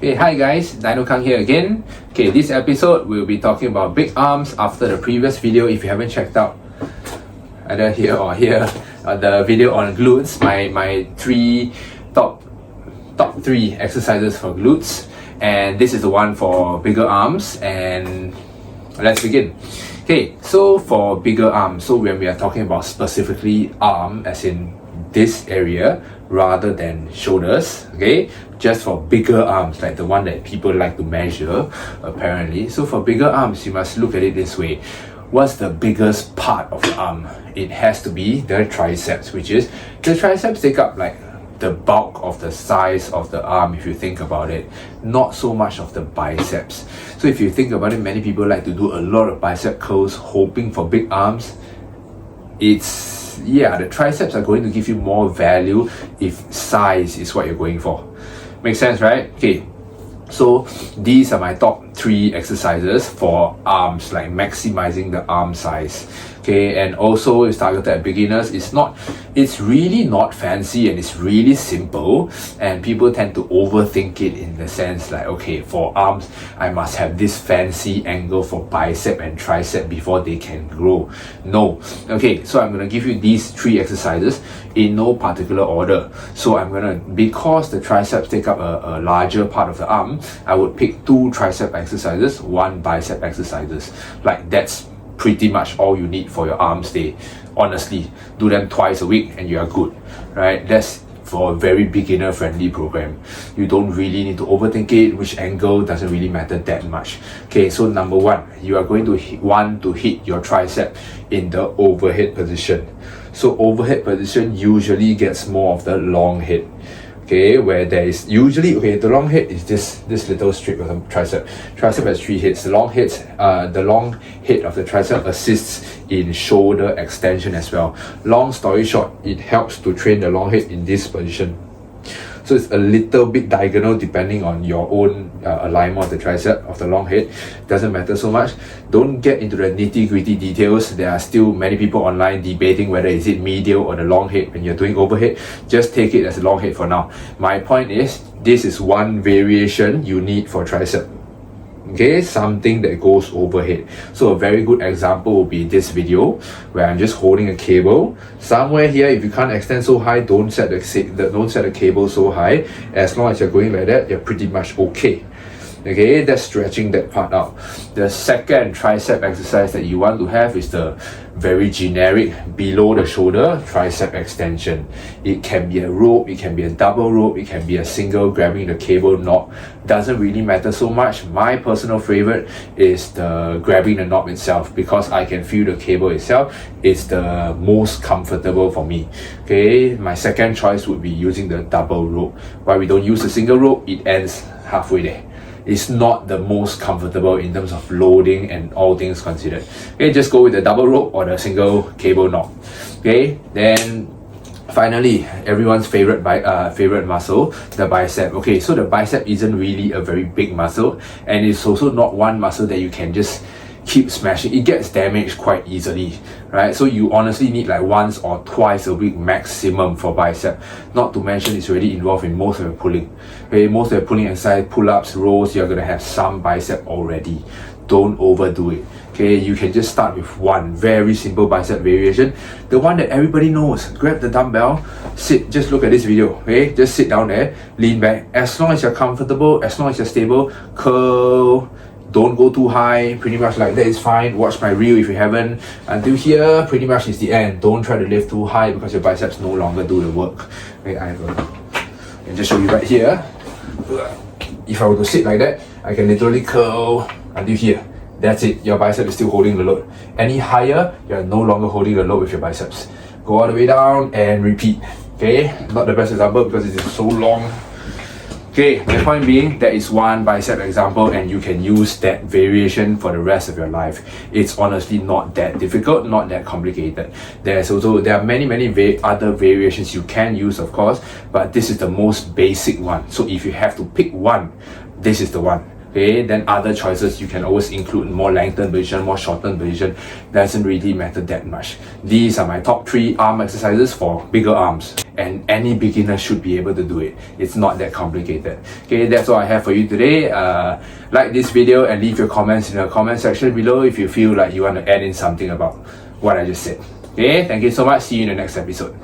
Hey, hi guys, Dino Kang here again. Okay, this episode we'll be talking about big arms after the previous video. If you haven't checked out either here or here, the video on glutes, my top three exercises for glutes, and this is the one for bigger arms. And let's begin. Okay, so for bigger arms, so when we are talking about specifically arm, as in this area rather than shoulders, okay, just for bigger arms, like the one that people like to measure apparently. So for bigger arms, you must look at it this way. What's the biggest part of the arm? It has to be the triceps, which is the triceps take up like the bulk of the size of the arm if you think about it, not so much of the biceps. So if you think about it, many people like to do a lot of bicep curls hoping for big arms. The triceps are going to give you more value if size is what you're going for. Makes sense, right? Okay, so these are my top 3 exercises for arms, like maximizing the arm size. Okay, and also it's targeted at beginners. It's really not fancy, and it's really simple, and people tend to overthink it in the sense like, okay, for arms I must have this fancy angle for bicep and tricep before they can grow. No. Okay, so I'm gonna give you these 3 exercises in no particular order. So because the triceps take up a larger part of the arm, I would pick 2 tricep exercises, 1 bicep exercises. Like that's pretty much all you need for your arms day. Honestly, do them twice a week and you are good, right? That's for a very beginner friendly program. You don't really need to overthink it. Which angle doesn't really matter that much. Okay, so number 1, you are going to want to hit your tricep in the overhead position. So overhead position usually gets more of the long head. Okay, where there is usually, the long head is this little strip of the tricep. Tricep has 3 heads. The long head of the tricep assists in shoulder extension as well. Long story short, it helps to train the long head in this position. So it's a little bit diagonal depending on your own alignment of the tricep, of the long head. Doesn't matter so much. Don't get into the nitty-gritty details. There are still many people online debating whether is it medial or the long head when you're doing overhead. Just take it as a long head for now. My point is, this is one variation you need for tricep. Okay, something that goes overhead. So a very good example will be this video where I'm just holding a cable somewhere here. If you can't extend so high, don't set the cable so high. As long as you're going like that, you're pretty much okay. Okay, that's stretching that part out. The second tricep exercise that you want to have is the very generic below the shoulder tricep extension. It can be a rope, it can be a double rope, it can be a single grabbing the cable knob. Doesn't really matter so much. My personal favorite is the grabbing the knob itself, because I can feel the cable itself. It's the most comfortable for me. Okay, my second choice would be using the double rope. Why we don't use the single rope? It ends halfway there. It's not the most comfortable in terms of loading and all things considered. Okay, just go with the double rope or the single cable knob. Okay, then finally, everyone's favorite muscle, the bicep. Okay, so the bicep isn't really a very big muscle, and it's also not one muscle that you can just keep smashing. It gets damaged quite easily, right? So you honestly need like once or twice a week maximum for bicep. Not to mention it's already involved in most of your pulling. Okay, most of your pulling exercise, pull-ups, rows, you're gonna have some bicep already. Don't overdo it. Okay, you can just start with one very simple bicep variation, the one that everybody knows. Grab the dumbbell, sit, just look at this video. Okay, just sit down there, lean back. As long as you're comfortable, as long as you're stable, curl. Don't go too high, pretty much like that is fine. Watch my reel if you haven't. Until here, pretty much is the end. Don't try to lift too high because your biceps no longer do the work. Okay, I can just show you right here. If I were to sit like that, I can literally curl until here. That's it. Your bicep is still holding the load. Any higher, you're no longer holding the load with your biceps. Go all the way down and repeat. Okay, not the best example because it is so long. Okay, my point being, that is one bicep example and you can use that variation for the rest of your life. It's honestly not that difficult, not that complicated. There are many other variations you can use, of course, but this is the most basic one. So if you have to pick one, this is the one. Okay, then other choices you can always include more lengthened position, more shortened position. Doesn't really matter that much. These are my top 3 arm exercises for bigger arms. and any beginner should be able to do it. It's not that complicated. Okay, that's all I have for you today. Like this video and leave your comments in the comment section below if you feel like you want to add in something about what I just said. Okay, thank you so much. See you in the next episode.